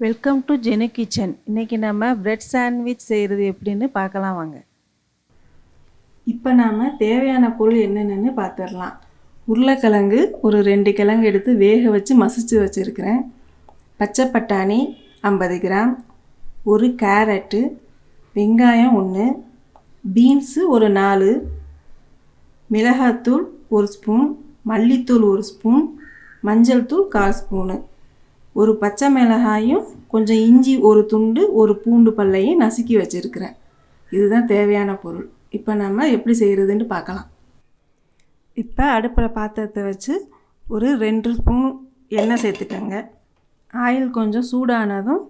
Welcome to ஜெனு kitchen. இன்றைக்கி நம்ம bread sandwich செய்கிறது எப்படின்னு பார்க்கலாம் வாங்க. இப்போ நாம் தேவையான பொருள் என்னென்னு பார்த்துடலாம். உருளைக்கிழங்கு ஒரு 2 கிழங்கு எடுத்து வேக வச்சு மசிச்சு வச்சுருக்கிறேன். பச்சை பட்டாணி 50 கிராம், ஒரு கேரட்டு, வெங்காயம் 1, பீன்ஸு ஒரு 4, மிளகாத்தூள் 1 ஸ்பூன், மல்லித்தூள் 1 ஸ்பூன், மஞ்சள் தூள் 1/4 ஸ்பூனு, ஒரு பச்சை மிளகாயும் கொஞ்சம் இஞ்சி ஒரு துண்டு, ஒரு பூண்டு பல்லையும் நசுக்கி வச்சுருக்கிறேன். இதுதான் தேவையான பொருள். இப்போ நம்ம எப்படி செய்கிறதுன்னு பார்க்கலாம். இப்போ அடுப்பில் பாத்திரத்தை வச்சு ஒரு 2 ஸ்பூன் எண்ணெய் சேர்த்துக்கோங்க. ஆயில் கொஞ்சம் சூடானதும்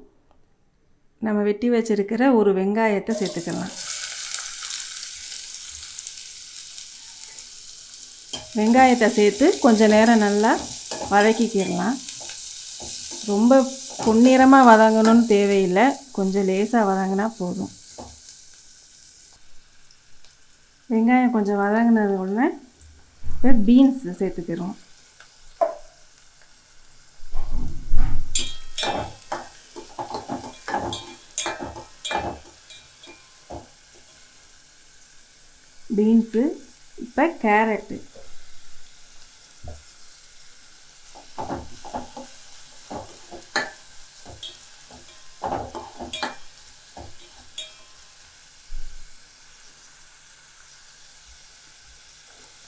நம்ம வெட்டி வச்சுருக்கிற ஒரு வெங்காயத்தை சேர்த்துக்கலாம். வெங்காயத்தை சேர்த்து கொஞ்சம் நேரம் நல்லா வதக்கிக்கிடலாம். ரொம்ப பொன்னிறமாக வதங்கணும்னு தேவையில்லை, கொஞ்சம் லேசாக வதங்கினா போதும். வெங்காயம் கொஞ்சம் வதங்கினது உடனே இப்போ பீன்ஸ் சேர்த்துக்கிறோம். பீன்ஸு, இப்போ கேரட்டு,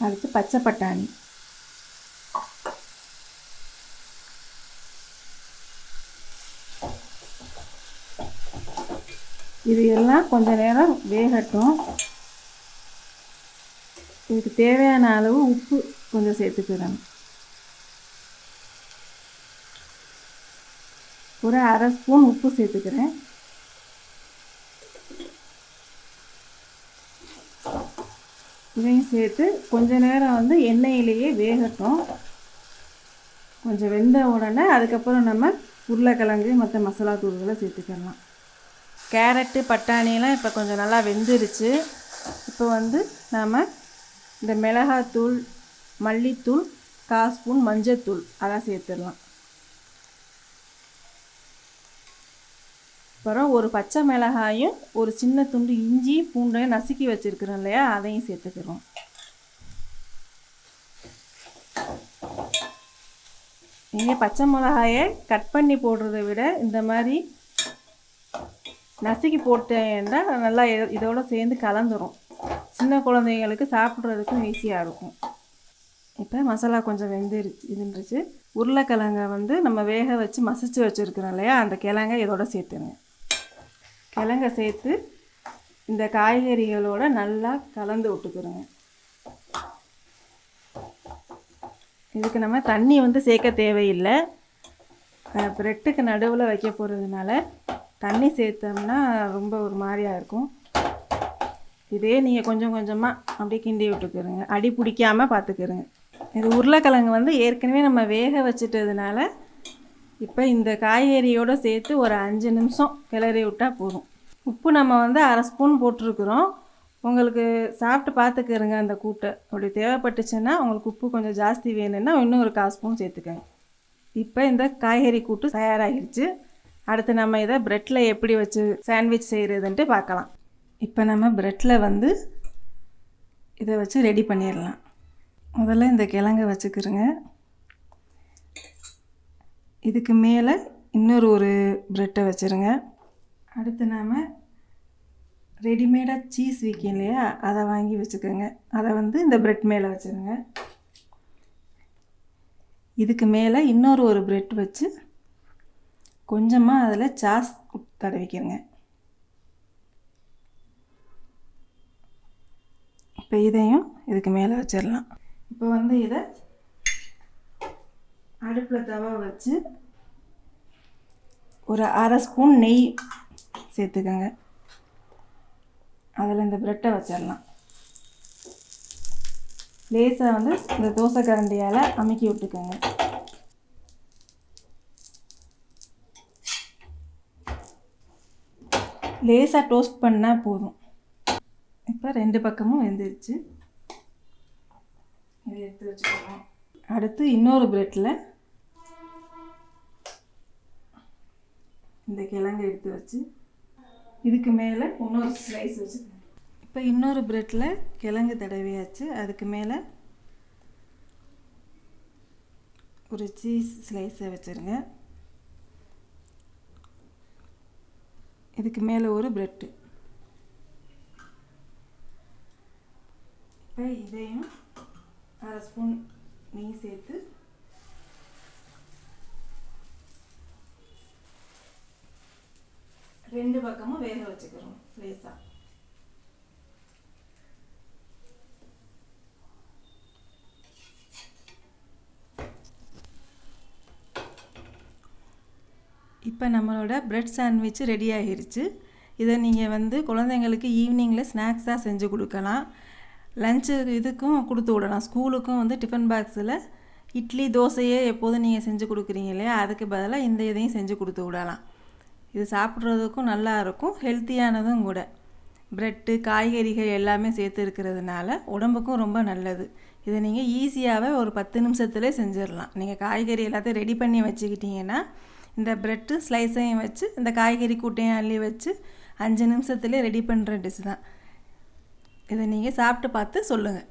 அடுத்து பச்சை பட்டாணி, இது எல்லாம் கொஞ்ச நேரம் வேகட்டும். இதுக்கு தேவையான அளவு உப்பு கொஞ்சம் சேர்த்துக்கிறேன். ஒரு 1/2 ஸ்பூன் உப்பு சேர்த்துக்கிறேன். இதையும் சேர்த்து கொஞ்ச நேரம் எண்ணெயிலேயே வேகட்டும். கொஞ்சம் வெந்த உடனே அதுக்கப்புறம் நம்ம உருளைக்கிழங்கு மற்ற மசாலா தூள்களை சேர்த்துக்கலாம். கேரட்டு பட்டாணியெல்லாம் இப்போ கொஞ்சம் நல்லா வெந்துருச்சு. இப்போ நாம் இந்த மிளகாத்தூள், மல்லித்தூள், 1/4 ஸ்பூன் மஞ்சத்தூள் அதெல்லாம் சேர்த்துடலாம். அப்புறம் ஒரு பச்சை மிளகாயும் ஒரு சின்ன துண்டு இஞ்சி பூண்டையும் நசுக்கி வச்சுருக்கிறோம் இல்லையா, அதையும் சேர்த்துக்கிறோம். நீங்கள் பச்சை மிளகாயை கட் பண்ணி போடுறத விட இந்த மாதிரி நசுக்கி போட்டேன்னா நல்லா இதோட சேர்ந்து கலந்துரும். சின்ன குழந்தைங்களுக்கு சாப்பிட்றதுக்கும் ஈஸியாக இருக்கும். இப்போ மசாலா கொஞ்சம் இருந்துச்சு. உருளைக்கிழங்கை நம்ம வேக வச்சு மசிச்சு வச்சுருக்கிறோம் இல்லையா, அந்த கிழங்கை இதோட சேர்த்துருங்க. கிழங்க சேர்த்து இந்த காய்கறிகளோடு நல்லா கலந்து விட்டுக்கிறோங்க. இதுக்கு நம்ம தண்ணி சேர்க்க தேவையில்லை. ப்ரெட்டுக்கு நடுவில் வைக்க போகிறதுனால தண்ணி சேர்த்தோம்னா ரொம்ப ஒரு மாதிரியாக இருக்கும். இதே நீங்கள் கொஞ்சம் கொஞ்சமாக அப்படியே கிண்டி விட்டுக்கிறோங்க, அடி பிடிக்காமல் பார்த்துக்கிறோங்க. இது உருளைக்கிழங்கு ஏற்கனவே நம்ம வேக வச்சுட்டதுனால இப்போ இந்த காய்கறியோடு சேர்த்து ஒரு 5 நிமிஷம் கிளறி விட்டால் போதும். உப்பு நம்ம 1/2 ஸ்பூன் போட்டிருக்குறோம். உங்களுக்கு சாப்பிட்டு பார்த்துக்கிறங்க அந்த கூட்டை. அப்படி தேவைப்பட்டுச்சுன்னா உங்களுக்கு உப்பு கொஞ்சம் ஜாஸ்தி வேணும்னா இன்னும் ஒரு 1/4 ஸ்பூன் சேர்த்துக்கங்க. இப்போ இந்த காய்கறி கூட்டு தயாராகிடுச்சு. அடுத்து நம்ம இதை ப்ரெட்டில் எப்படி வச்சு சாண்ட்விச் செய்கிறதுன்ட்டு பார்க்கலாம். இப்போ நம்ம ப்ரெட்டில் இதை வச்சு ரெடி பண்ணிடலாம். முதல்ல இந்த கிழங்கை வச்சுக்கிறோங்க. இதுக்கு மேலே இன்னொரு ஒரு ப்ரெட்டை வச்சுருங்க. அடுத்து நாம் ரெடிமேடாக சீஸ் விற்கும் இல்லையா, அதை வாங்கி வச்சுக்கோங்க. அதை இந்த ப்ரெட் மேலே வச்சுருங்க. இதுக்கு மேலே இன்னொரு ஒரு ப்ரெட் வச்சு கொஞ்சமாக அதில் சாஸ் தடவிக்கிறங்க. இப்போ இதையும் இதுக்கு மேலே வச்சிடலாம். இப்போ இதை அடுப்பில் தவா வச்சு ஒரு 1/2 ஸ்பூன் நெய் சேர்த்துக்கோங்க. அதில் இந்த ப்ரெட்டை வச்சிடலாம். லேசாக இந்த தோசை கரண்டியால் அமுக்கி விட்டுக்கோங்க. லேசாக டோஸ்ட் பண்ணால் போதும். இப்போ 2 பக்கமும் வெந்துருச்சு. இதை எடுத்து வச்சுக்கோங்க. அடுத்து இன்னொரு ப்ரெட்டில் இந்த கிழங்கு எடுத்து வச்சு இதுக்கு மேலே இன்னொரு ஸ்லைஸ் வச்சுருக்கேன். இப்போ இன்னொரு ப்ரெட்டில் கிழங்கு தடவியாச்சு. அதுக்கு மேலே ஒரு சீஸ் ஸ்லைஸை வச்சுருங்க. இதுக்கு மேலே ஒரு ப்ரெட்டு. இப்போ இதையும் 1/2 ஸ்பூன் நெய் சேர்த்து ரெண்டு பக்கமும் வேக வச்சுக்கிறோம் லேசாக. இப்போ நம்மளோட பிரெட் சாண்ட்விச் ரெடி ஆகிருச்சு. இதை நீங்கள் குழந்தைங்களுக்கு ஈவினிங்கில் ஸ்நாக்ஸாக செஞ்சு கொடுக்கலாம். லஞ்சு இதுக்கும் கொடுத்து விடலாம். ஸ்கூலுக்கும் டிஃபன் பாக்ஸில் இட்லி தோசையே எப்போதும் நீங்கள் செஞ்சு கொடுக்குறீங்க இல்லையா, அதுக்கு பதிலாக இந்த இதையும் செஞ்சு கொடுத்து விடலாம். இது சாப்பிட்றதுக்கும் நல்லாயிருக்கும், ஹெல்த்தியானதும் கூட. ப்ரெட்டு காய்கறிகள் எல்லாமே சேர்த்து இருக்கிறதுனால உடம்புக்கும் ரொம்ப நல்லது. இதை நீங்கள் ஈஸியாகவே ஒரு 10 நிமிஷத்துலேயே செஞ்சிடலாம். நீங்கள் காய்கறி எல்லாத்தையும் ரெடி பண்ணி வச்சுக்கிட்டிங்கன்னா இந்த ப்ரெட்டு ஸ்லைஸையும் வச்சு இந்த காய்கறி கூட்டையும் அள்ளி வச்சு 5 நிமிஷத்துலேயே ரெடி பண்ணுற டிஷ் தான். இதை நீங்கள் சாப்பிட்டு பார்த்து சொல்லுங்கள்.